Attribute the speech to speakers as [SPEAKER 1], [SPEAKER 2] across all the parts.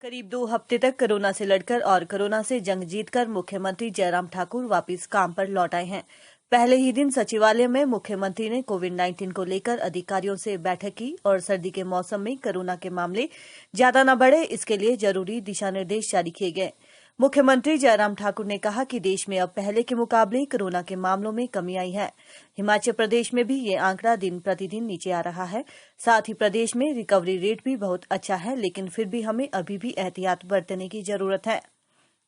[SPEAKER 1] करीब 2 हफ्ते तक कोरोना से लड़कर और कोरोना से जंग जीतकर मुख्यमंत्री जयराम ठाकुर वापस काम पर लौट आए हैं। पहले ही दिन सचिवालय में मुख्यमंत्री ने कोविड-19 को लेकर अधिकारियों से बैठक की और सर्दी के मौसम में कोरोना के मामले ज्यादा न बढ़े, इसके लिए जरूरी दिशा निर्देश जारी किए गए। मुख्यमंत्री जयराम ठाकुर ने कहा कि देश में अब पहले के मुकाबले कोरोना के मामलों में कमी आई है। हिमाचल प्रदेश में भी ये आंकड़ा दिन प्रतिदिन नीचे आ रहा है। साथ ही प्रदेश में रिकवरी रेट भी बहुत अच्छा है, लेकिन फिर भी हमें अभी भी एहतियात बरतने की जरूरत है।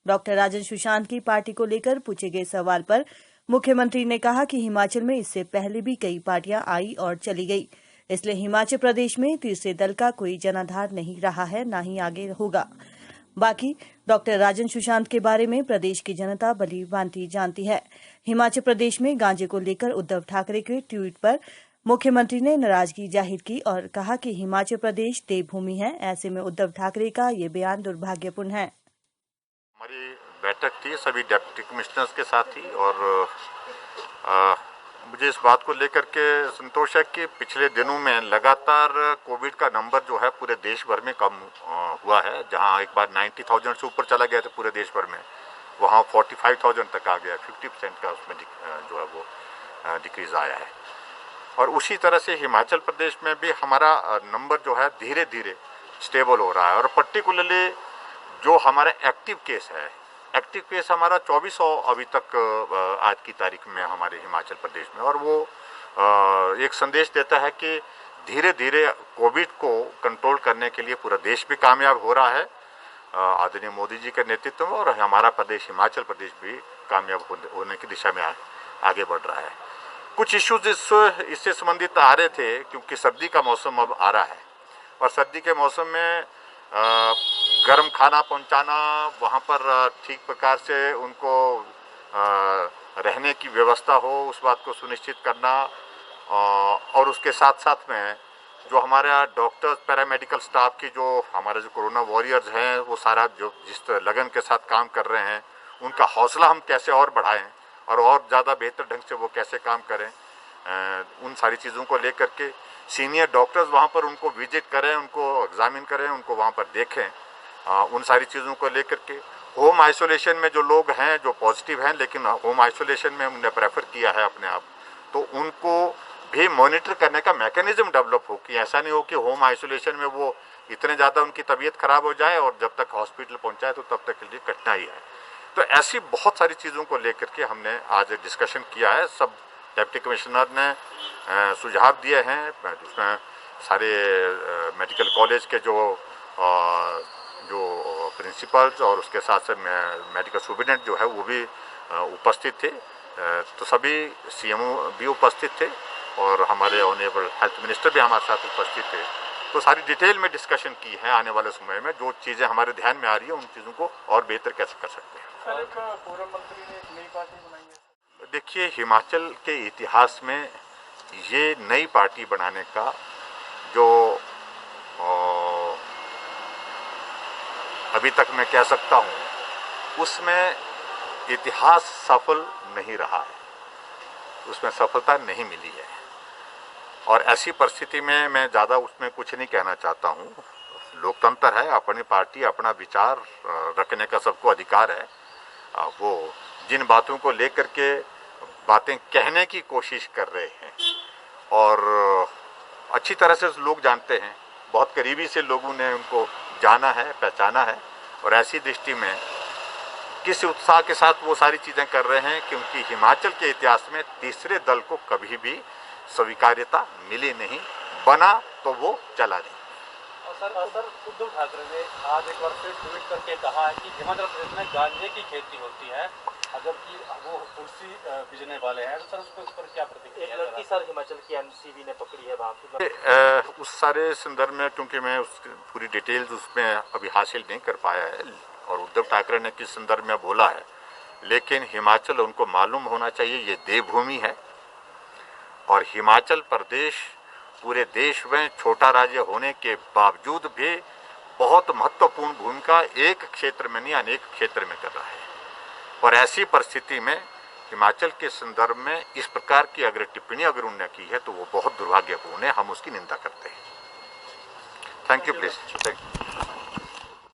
[SPEAKER 1] डॉक्टर राजन सुशांत की पार्टी को लेकर पूछे गए सवाल पर मुख्यमंत्री ने कहा कि हिमाचल में इससे पहले भी कई पार्टियां आई और चली गई, इसलिए हिमाचल प्रदेश में तीसरे दल का कोई जनाधार नहीं रहा है, न ही आगे होगा। बाकी डॉक्टर राजन सुशांत के बारे में प्रदेश की जनता भली भांति जानती है। हिमाचल प्रदेश में गांजे को लेकर उद्धव ठाकरे के ट्वीट पर मुख्यमंत्री ने नाराजगी जाहिर की और कहा कि हिमाचल प्रदेश देवभूमि है, ऐसे में उद्धव ठाकरे का ये बयान दुर्भाग्यपूर्ण है।
[SPEAKER 2] हमारी बैठक थी सभी डिप्टी कमिश्नर्स के साथ ही और मुझे इस बात को लेकर के संतोष है कि पिछले दिनों में लगातार कोविड का नंबर जो है पूरे देश भर में कम हुआ है। जहां एक बार 90,000 से ऊपर चला गया था पूरे देश भर में, वहां 45,000 तक आ गया। 50% का उसमें जो है वो डिक्रीज आया है। और उसी तरह से हिमाचल प्रदेश में भी हमारा नंबर जो है धीरे धीरे स्टेबल हो रहा है। और पर्टिकुलरली जो हमारा एक्टिव केस हमारा 2400 अभी तक आज की तारीख में हमारे हिमाचल प्रदेश में, और वो एक संदेश देता है कि धीरे धीरे कोविड को कंट्रोल करने के लिए पूरा देश भी कामयाब हो रहा है आदरणीय मोदी जी के नेतृत्व में, और हमारा प्रदेश हिमाचल प्रदेश भी कामयाब होने की दिशा में आगे बढ़ रहा है। कुछ इश्यूज इससे संबंधित आ रहे थे क्योंकि सर्दी का मौसम अब आ रहा है और सर्दी के मौसम में गर्म खाना पहुंचाना, वहाँ पर ठीक प्रकार से उनको रहने की व्यवस्था हो, उस बात को सुनिश्चित करना, और उसके साथ साथ में जो हमारे डॉक्टर्स पैरामेडिकल स्टाफ की जो हमारे जो कोरोना वॉरियर्स हैं वो सारा जो जिस लगन के साथ काम कर रहे हैं, उनका हौसला हम कैसे और बढ़ाएं और ज़्यादा बेहतर ढंग से वो कैसे काम करें, उन सारी चीज़ों को लेकर के सीनियर डॉक्टर्स वहाँ पर उनको विजिट करें, उनको एग्जामिन करें, उनको वहाँ पर देखें, उन सारी चीज़ों को लेकर के होम आइसोलेशन में जो लोग हैं जो पॉजिटिव हैं लेकिन होम आइसोलेशन में उन्हें प्रेफर किया है अपने आप, तो उनको भी मॉनिटर करने का मैकेनिज्म डेवलप हो कि ऐसा नहीं हो कि होम आइसोलेशन में वो इतने ज़्यादा उनकी तबीयत खराब हो जाए और जब तक हॉस्पिटल पहुँचाए तो तब तक के लिए कठिनाई है। तो ऐसी बहुत सारी चीज़ों को लेकर के हमने आज डिस्कशन किया है। सब डिप्टी कमिश्नर ने सुझाव दिए हैं, जिसमें सारे मेडिकल कॉलेज के जो प्रिंसिपल्स और उसके साथ साथ मेडिकल सुपरिटेंडेंट जो है वो भी उपस्थित थे। तो सभी सीएमओ भी उपस्थित थे और हमारे ऑनरेबल हेल्थ मिनिस्टर भी हमारे साथ उपस्थित थे। तो सारी डिटेल में डिस्कशन की है आने वाले समय में जो चीज़ें हमारे ध्यान में आ रही है उन चीज़ों को और बेहतर कैसे कर सकते हैं।
[SPEAKER 3] सर, एक पूर्व मंत्री ने एक नई पार्टी बनाई है।
[SPEAKER 2] देखिए, हिमाचल के इतिहास में ये नई पार्टी बनाने का जो अभी तक मैं कह सकता हूँ उसमें इतिहास सफल नहीं रहा है, उसमें सफलता नहीं मिली है। और ऐसी परिस्थिति में मैं ज़्यादा उसमें कुछ नहीं कहना चाहता हूँ। लोकतंत्र है, अपनी पार्टी अपना विचार रखने का सबको अधिकार है। वो जिन बातों को लेकर के बातें कहने की कोशिश कर रहे हैं और अच्छी तरह से लोग जानते हैं, बहुत करीबी से लोगों ने उनको जाना है, पहचाना है, और ऐसी दृष्टि में किस उत्साह के साथ वो सारी चीज़ें कर रहे हैं क्योंकि हिमाचल के इतिहास में तीसरे दल को कभी भी स्वीकार्यता मिली नहीं, बना तो वो चला नहीं।
[SPEAKER 3] सर, उद्धव ठाकरे ने आज एक बार फिर ट्वीट करके कहा है कि हिमाचल प्रदेश में गांजे की खेती होती है, अगर कि वो तुलसी बीजने वाले हैं, तो सर उस पर क्या प्रतिक्रिया? एक लड़की सर हिमाचल की एनसीबी ने पकड़ी है वहाँ पे।
[SPEAKER 2] उस सारे संदर्भ में क्योंकि मैं उसकी पूरी डिटेल्स उसमें अभी हासिल नहीं कर पाया है और उद्धव ठाकरे ने किस संदर्भ में बोला है, लेकिन हिमाचल उनको मालूम होना चाहिए ये देवभूमि है और हिमाचल प्रदेश पूरे देश में छोटा राज्य होने के बावजूद भी बहुत महत्वपूर्ण भूमिका एक क्षेत्र में नहीं अनेक क्षेत्र में कर रहा है। और ऐसी परिस्थिति में हिमाचल के संदर्भ में इस प्रकार की अगर टिप्पणी अगर उन्होंने की है तो वो बहुत दुर्भाग्यपूर्ण है, हम उसकी निंदा करते हैं। Thank you please.